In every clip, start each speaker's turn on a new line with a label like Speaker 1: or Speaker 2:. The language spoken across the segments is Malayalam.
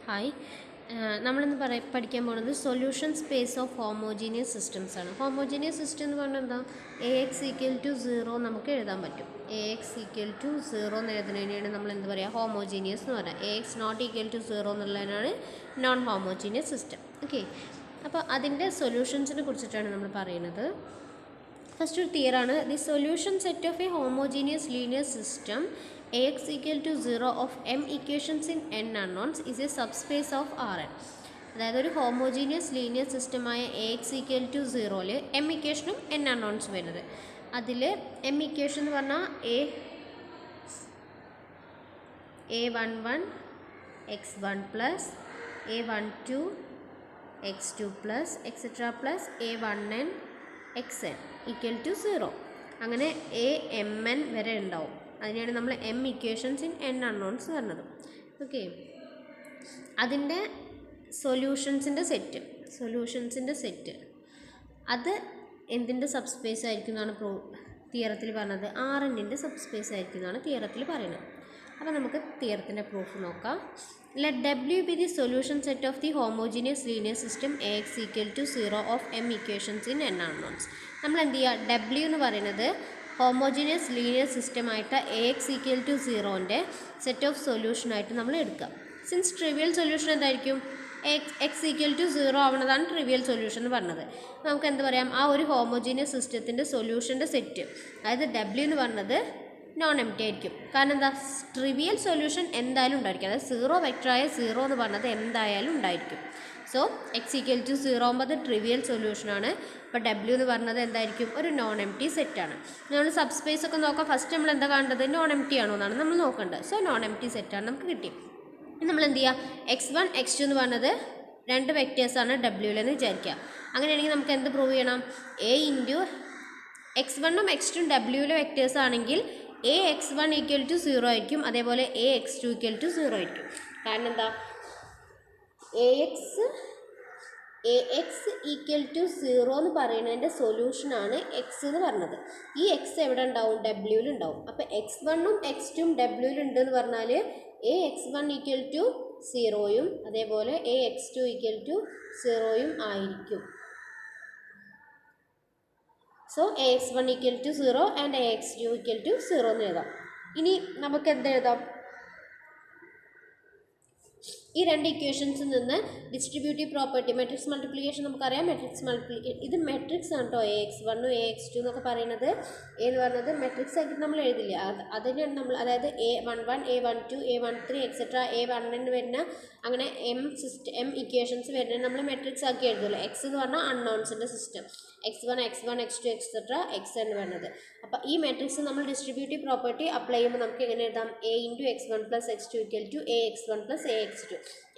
Speaker 1: ഹായ്, നമ്മളിന്ന് പഠിക്കാൻ പോകുന്നത് solution space of homogeneous systems ആണ്. ഹോമോജീനിയസ് സിസ്റ്റം എന്ന് പറഞ്ഞാൽ എന്താ? AX=0 നമുക്ക് എഴുതാൻ പറ്റും. AX=0 എന്ന് എഴുതുന്നതിനാണ് നമ്മൾ എന്ത് പറയുക? ഹോമോജീനിയസ് എന്ന് പറയുക. AX=0 എന്നുള്ളതിനാണ് നോൺ ഹോമോജീനിയസ് സിസ്റ്റം. ഓക്കെ, അപ്പോൾ അതിൻ്റെ സൊല്യൂഷൻസിനെ കുറിച്ചിട്ടാണ് നമ്മൾ പറയുന്നത്. ഫസ്റ്റ് ഒരു തിയറാണ്. The solution set of a homogeneous linear system AX=0 of M equations in N unknowns is a subspace of Rn. അതായത് ഒരു ഹോമോജീനിയസ് ലീനിയർ സിസ്റ്റമായ AX=0ൽ M ഇക്വേഷനും N അൺനോൺസ് വരുന്നത്. അതിൽ M ഇക്വേഷൻ എന്ന് പറഞ്ഞാൽ A11 x1 plus A12 x2 plus etcetera plus A1n xn = 0. അങ്ങനെ AMN വരെ ഉണ്ടാവും. അതിനെയാണ് നമ്മൾ M equations in N unknowns പറഞ്ഞത്. ഓക്കെ, അതിൻ്റെ സൊല്യൂഷൻസിൻ്റെ സെറ്റ് അത് എന്തിൻ്റെ സബ്സ്പേസ് ആയിരിക്കും എന്നാണ് തിയറത്തിൽ പറഞ്ഞത്? Rnൻ്റെ സബ്സ്പേസ് ആയിരിക്കും എന്നാണ് തിയറത്തിൽ പറയുന്നത്. അപ്പോൾ നമുക്ക് തിയറത്തിൻ്റെ പ്രൂഫ് നോക്കാം. Let W be the solution set of the homogeneous linear system AX=0 of M equations in N unknowns. നമ്മൾ എന്ത് ചെയ്യുക? W എന്ന് പറയുന്നത് ഹോമോജീനിയസ് ലീനിയർ സിസ്റ്റമായിട്ട് AX=0ൻ്റെ സെറ്റ് ഓഫ് സൊല്യൂഷനായിട്ട് നമ്മൾ എടുക്കുക. സിൻസ് ട്രിവിയൽ സൊല്യൂഷൻ എന്തായിരിക്കും? X=0 ആവുന്നതാണ് ട്രിവിയൽ സൊല്യൂഷൻ എന്ന് പറഞ്ഞത്. നമുക്ക് എന്ത് പറയാം? ആ ഒരു ഹോമോജീനിയസ് സിസ്റ്റത്തിൻ്റെ സൊല്യൂഷൻ്റെ സെറ്റ്, അതായത് W എന്ന് പറഞ്ഞത് നോൺ എം ടി ആയിരിക്കും. കാരണം എന്താ? ട്രിവിയൽ സൊല്യൂഷൻ എന്തായാലും ഉണ്ടായിരിക്കും. അതായത് 0 വെക്ടറായ 0 എന്ന് പറഞ്ഞത് എന്തായാലും ഉണ്ടായിരിക്കും. സോ X=0 ആകുമ്പോൾ അത് ട്രിവിയൽ സൊല്യൂഷനാണ്. ഇപ്പോൾ W എന്ന് പറഞ്ഞത് എന്തായിരിക്കും? ഒരു നോൺ എം ടി സെറ്റാണ്. നമ്മൾ സബ്സ്പേസ് ഒക്കെ നോക്കാം. ഫസ്റ്റ് നമ്മൾ എന്താ കാണേണ്ടത്? നോൺ എം ടി ആണോ എന്നാണ് നമ്മൾ നോക്കേണ്ടത്. സോ നോൺ എം ടി സെറ്റാണ് നമുക്ക് കിട്ടി. നമ്മൾ എന്ത് ചെയ്യുക? x1 x2 എന്ന് പറഞ്ഞത് രണ്ട് വെക്റ്റേഴ്സാണ് Wലെന്ന് വിചാരിക്കുക. അങ്ങനെയാണെങ്കിൽ നമുക്ക് എന്ത് പ്രൂവ് ചെയ്യണം? A x1ഉം x2ഉം Wയിലെ വെക്റ്റേഴ്സ് ആണെങ്കിൽ AX1=0 ആയിരിക്കും. അതേപോലെ AX2=0 ആയിരിക്കും. കാരണം എന്താ? AX=0 എന്ന് പറയുന്നതിൻ്റെ സൊല്യൂഷനാണ് X എന്ന് പറഞ്ഞത്. ഈ X എവിടെ ഉണ്ടാവും? Wയിലുണ്ടാവും. അപ്പോൾ x1ഉം x2ഉം Wയിലുണ്ടെന്ന് പറഞ്ഞാൽ AX1=0യും അതേപോലെ AX2=0യും ആയിരിക്കും. സോ AX1=0 ആൻഡ് AX2=0 എന്ന് എഴുതാം. ഇനി നമുക്ക് എന്ത് എഴുതാം? ഈ രണ്ട് ഇക്വേഷൻസിൽ നിന്ന് ഡിസ്ട്രിബ്യൂട്ടീവ് പ്രോപ്പർട്ടി, മെട്രിക്സ് മൾട്ടിപ്ലിക്കേഷൻ നമുക്കറിയാം. മെട്രിക്സ് മൾട്ടിപ്ലിക്കേഷൻ ഇത് മെട്രിക്സ് ആണ് കേട്ടോ. AX1 AX2 എന്നൊക്കെ പറയുന്നത് എന്ന് പറയുന്നത് മെട്രിക്സ് ആയിട്ട് നമ്മൾ എഴുതില്ല. അതിനാണ് നമ്മൾ, അതായത് A11 A12 A13 etcetera A1n വരുന്ന അങ്ങനെ M ഇക്വേഷൻസ് വരുന്നത് നമ്മൾ മെട്രിക്സ് ആക്കി എഴുതുമല്ലോ. X എന്ന് പറഞ്ഞാൽ അൺനോൺസിൻ്റെ system, x1 x1 x2 etcetera xn വരുന്നത്. അപ്പോൾ ഈ മെട്രിക്സ് നമ്മൾ ഡിസ്ട്രിബ്യൂട്ടീവ് പ്രോപ്പർട്ടി അപ്ലൈ ചെയ്യുമ്പോൾ നമുക്ക് എങ്ങനെ എഴുതാം? A×x1 + x2 = AX1 + AX2.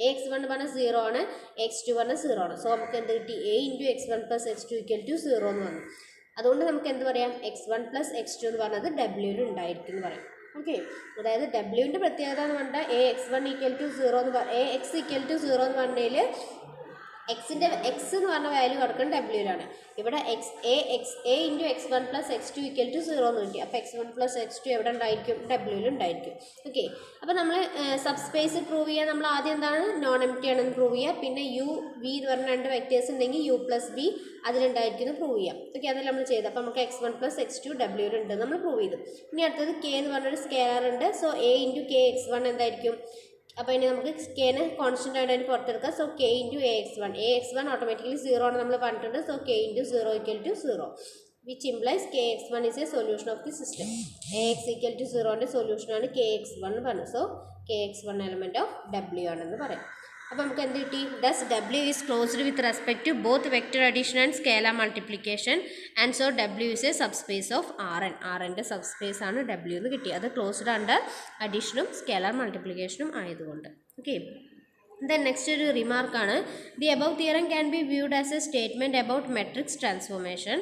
Speaker 1: AX1 പറഞ്ഞാൽ 0 ആണ്, x2 പറഞ്ഞാൽ 0 ആണ്. സോ നമുക്ക് എന്ത് കിട്ടി? A×x1 + x2 = 0 എന്ന് പറഞ്ഞു. അതുകൊണ്ട് നമുക്ക് എന്ത് പറയാം? x1 + x2 എന്ന് പറഞ്ഞത് Wയിൽ ഉണ്ടായിരിക്കും എന്ന് പറയും. ഓക്കെ, അതായത് Wൻ്റെ പ്രത്യേകത എന്ന് പറഞ്ഞാൽ AX1=0 എന്ന് AX=0 എന്ന് പറഞ്ഞതിൽ എക്സിൻ്റെ X എന്ന് പറഞ്ഞ വാല്യൂ കിടക്കുന്നത് Wയിലാണ്. ഇവിടെ A×x1 + x2 = 0 എന്ന് കിട്ടി. അപ്പോൾ x1 + x2 എവിടെ ഉണ്ടായിരിക്കും? Wയിൽ ഉണ്ടായിരിക്കും. ഓക്കെ, അപ്പോൾ നമ്മൾ സബ്സ്പേസ് പ്രൂവ് ചെയ്യാൻ നമ്മൾ ആദ്യം എന്താണ്? നോൺ എം ടി ആണെന്ന് പ്രൂവ് ചെയ്യുക. പിന്നെ U-V എന്ന് പറഞ്ഞ രണ്ട് വെക്റ്റേഴ്സ് ഉണ്ടെങ്കിൽ U + V അതിലുണ്ടായിരിക്കും പ്രൂവ് ചെയ്യാം. ഓക്കെ, അതെല്ലാം നമ്മൾ ചെയ്തു. അപ്പോൾ നമുക്ക് x1 + x2 Wയിലുണ്ട് നമ്മൾ പ്രൂവ് ചെയ്തു. ഇനി അടുത്തത് K എന്ന് പറഞ്ഞൊരു സ്കെയിലർ ഉണ്ട്. സോ A×Kx1 എന്തായിരിക്കും? അപ്പോൾ ഇനി നമുക്ക് Kനെ കോൺസ്റ്റൻ്റ് ആയിട്ട് അതിന് പുറത്തെടുക്കാം. സോ K×AX1 ഓട്ടോമാറ്റിക്കലി 0 ആണ് നമ്മൾ പറഞ്ഞിട്ടുണ്ട്. So K×0 = 0, which implies KX1 is a solution of the system. AX=0ൻ്റെ സൊല്യൂഷനാണ് KX1 എന്ന് പറഞ്ഞത്. So KX1 element of W ആണെന്ന് പറയാം. അപ്പോൾ നമുക്ക് എന്ത് കിട്ടി? Thus W is closed with respect to both vector addition and scalar multiplication and so W is a subspace of Rn. Rnൻ്റെ സബ്സ്പേസ് ആണ് W എന്ന് കിട്ടി. അത് ക്ലോസ്ഡ് അണ്ടർ അഡീഷനും സ്കേലാർ മൾട്ടിപ്ലിക്കേഷനും ആയതുകൊണ്ട്. ഓക്കെ, ദെൻ നെക്സ്റ്റ് ഒരു റിമാർക്കാണ്. The above theorem can be viewed as a statement about matrix transformation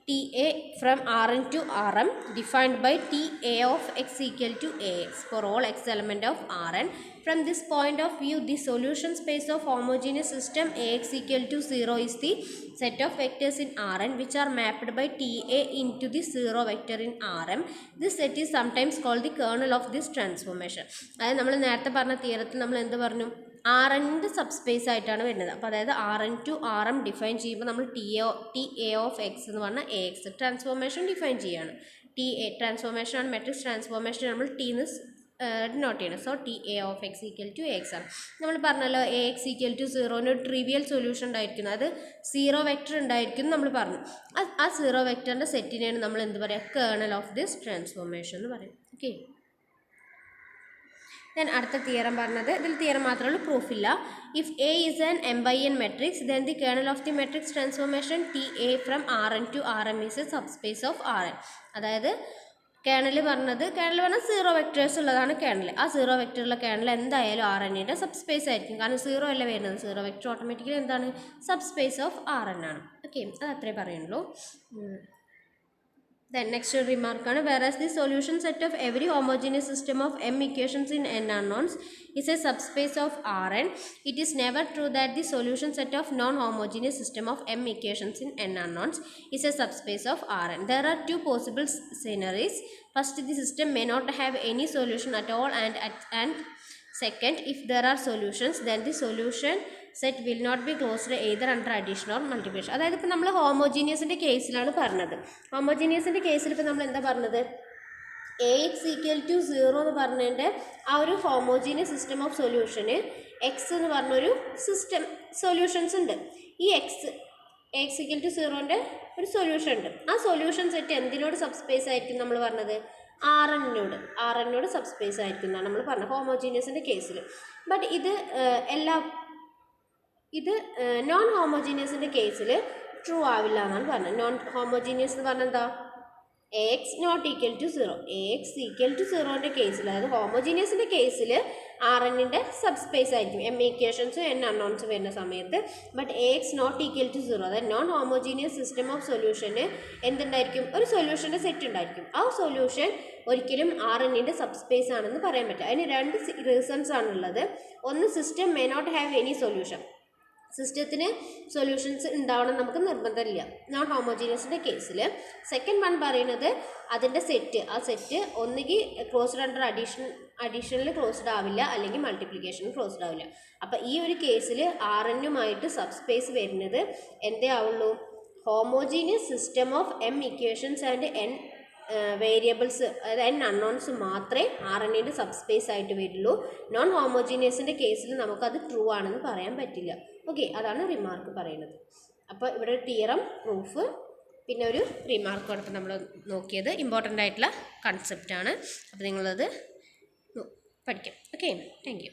Speaker 1: TA from Rn to Rm defined by TA of x = AX for all x element of Rn. From this point of view, the solution space of homogeneous system AX=0 is the set of vectors in Rn which are mapped by TA into the 0 vector in Rm. This set is sometimes called the kernel of this transformation. അതായത് നമ്മൾ നേരത്തെ പറഞ്ഞ തിയറത്തിൽ നമ്മൾ എന്ത് പറഞ്ഞു? ആർ എന്നിൻ്റെ സബ്സ്പേസ് ആയിട്ടാണ് വരുന്നത്. അപ്പോൾ അതായത് R N to R M define ചെയ്യുമ്പോൾ നമ്മൾ ടി എ ഓഫ് എക്സ് എന്ന് പറഞ്ഞാൽ എ എക്സ് ട്രാൻസ്ഫോർമേഷൻ ഡിഫൈൻ ചെയ്യുകയാണ്. ടി എ ട്രാൻസ്ഫോർമേഷൻ ആണ്, മെട്രിക്സ് ട്രാൻസ്ഫോർമേഷൻ നമ്മൾ ടി എന്ന് ഡിനോട്ട് ചെയ്യണം. So T A of X equal to A X ആണ്. നമ്മൾ പറഞ്ഞല്ലോ A X equal to 0 trivial solution ഉണ്ടായിരിക്കും, അത് 0 വെക്ടർ ഉണ്ടായിരിക്കും നമ്മൾ പറഞ്ഞു. ആ 0 വെക്ടറിൻ്റെ സെറ്റിനെയാണ് നമ്മൾ എന്ത് പറയുക, കേർണൽ ഓഫ് ദിസ് ട്രാൻസ്ഫോർമേഷൻ എന്ന് പറയും. ഓക്കെ, ദെൻ അടുത്ത തിയറം പറഞ്ഞത്, ഇതിൽ തിയറം മാത്രമേ ഉള്ളൂ, പ്രൂഫില്ല. If A is an M by N matrix then the kernel of the matrix transformation T A from R N to R M is a subspace of R N. അതായത് കേർണൽ പറഞ്ഞാൽ 0 വെക്ടേഴ്സ് ഉള്ളതാണ് കേർണൽ. ആ 0 വെക്ടറുള്ള കേർണൽ എന്തായാലും ആർ എന്നിൻ്റെ സബ്സ്പേസ് ആയിരിക്കും, കാരണം 0 അല്ല വരുന്നത്. 0 വെക്ടർ ഓട്ടോമാറ്റിക്കലി എന്താണ്, സബ്സ്പേസ് ഓഫ് ആർ എൻ ആണ്. ഓക്കെ, അത് അത്രേ പറയുള്ളൂ. Then next remark ആണ്, whereas the solution set of every homogeneous system of m equations in n unknowns is a subspace of Rn, it is never true that the solution set of non-homogeneous system of m equations in n unknowns is a subspace of Rn. There are two possible scenarios. First, the system may not have any solution at all, and second, if there are solutions, then the solution set will not be closed either under addition or multiplication. അതായത് ഇപ്പോൾ നമ്മൾ ഹോമോജീനിയസിൻ്റെ കേസിലാണ് പറഞ്ഞത്. ഹോമോജീനിയസിൻ്റെ കേസിൽ ഇപ്പോൾ നമ്മൾ എന്താ പറഞ്ഞത്, എ എക്സ് ഈക്വൽ ടു 0 എന്ന് പറഞ്ഞതിൻ്റെ ആ ഒരു ഹോമോജീനിയസ് സിസ്റ്റം ഓഫ് സൊല്യൂഷന് എക്സ് എന്ന് പറഞ്ഞൊരു സിസ്റ്റം സൊല്യൂഷൻസ് ഉണ്ട്. ഈ എക്സ് ഈക്വൽ ടു 0ൻ്റെ ഒരു സൊല്യൂഷൻ ഉണ്ട്. ആ സൊല്യൂഷൻ സെറ്റ് എന്തിനോട് സബ്സ്പേസ് ആയിരിക്കും നമ്മൾ പറഞ്ഞത്, ആർ എന്നോട് സബ്സ്പേസ് ആയിരിക്കും എന്നാണ് നമ്മൾ പറഞ്ഞത് ഹോമോജീനിയസിൻ്റെ കേസിൽ. ബട്ട് ഇത് നോൺ ഹോമോജീനിയസിൻ്റെ കേസിൽ ട്രൂ ആവില്ല എന്നാണ് പറഞ്ഞത്. നോൺ ഹോമോജീനിയസ് എന്ന് പറഞ്ഞാൽ എന്താ, A X not equal to 0. A X equal to 0ൻ്റെ കേസിൽ, അതായത് ഹോമോജീനിയസിൻ്റെ കേസിൽ ആർ എന്നിൻ്റെ സബ്സ്പേസ് ആയിരിക്കും എം ഇക്വേഷൻസ് എൻ അൺനോൺസ് വരുന്ന സമയത്ത്. But A X not equal to 0, അതായത് നോൺ ഹോമോജീനിയസ് സിസ്റ്റം ഓഫ് സൊല്യൂഷന് എന്തുണ്ടായിരിക്കും, ഒരു സൊല്യൂഷൻ്റെ സെറ്റ് ഉണ്ടായിരിക്കും. ആ സൊല്യൂഷൻ ഒരിക്കലും ആർ എന്നിൻ്റെ സബ്സ്പേസ് ആണെന്ന് പറയാൻ പറ്റില്ല. അതിന് രണ്ട് റീസൺസ് ആണുള്ളത്. ഒന്ന്, system may not have any solution. സിസ്റ്റത്തിന് സൊല്യൂഷൻസ് ഉണ്ടാവണം നമുക്ക് നിർബന്ധമില്ല നോൺ ഹോമോജീനിയസിൻ്റെ കേസിൽ. സെക്കൻഡ് വൺ പറയുന്നത് അതിൻ്റെ ആ സെറ്റ് ഒന്നുകിൽ ക്ലോസ്ഡ് അണ്ടർ അഡീഷനിൽ ക്ലോസ്ഡ് ആവില്ല, അല്ലെങ്കിൽ മൾട്ടിപ്ലിക്കേഷനിൽ ക്ലോസ്ഡ് ആവില്ല. അപ്പോൾ ഈ ഒരു കേസിൽ ആർ എന്നുമായിട്ട് സബ്സ്പേസ് വരുന്നത് എന്തേ ആവുള്ളൂ, homogeneous system of M equations and N variables, അതായത് എൻ അൺനോൺസ് മാത്രമേ ആർ എന്നിൻ്റെ സബ്സ്പേസ് ആയിട്ട് വരുള്ളൂ. നോൺ ഹോമോജീനിയസിൻ്റെ കേസിൽ നമുക്കത് ട്രൂ ആണെന്ന് പറയാൻ പറ്റില്ല. ഓക്കെ, അതാണ് റിമാർക്ക് പറയുന്നത്. അപ്പോൾ ഇവിടെ ഒരു തിയറം, പ്രൂഫ്, പിന്നെ ഒരു റിമാർക്കാണ് ഇപ്പോൾ നമ്മൾ നോക്കിയത്. ഇമ്പോർട്ടൻ്റ് ആയിട്ടുള്ള കൺസെപ്റ്റാണ്. അപ്പോൾ നിങ്ങളത് പഠിക്കാം. Okay, thank you.